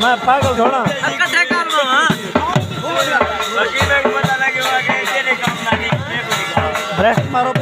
मैं पागल थोड़ा कथे करनो हां बाकी में पता लगे कि तेरे काम ना नहीं ब्रेस्ट मारो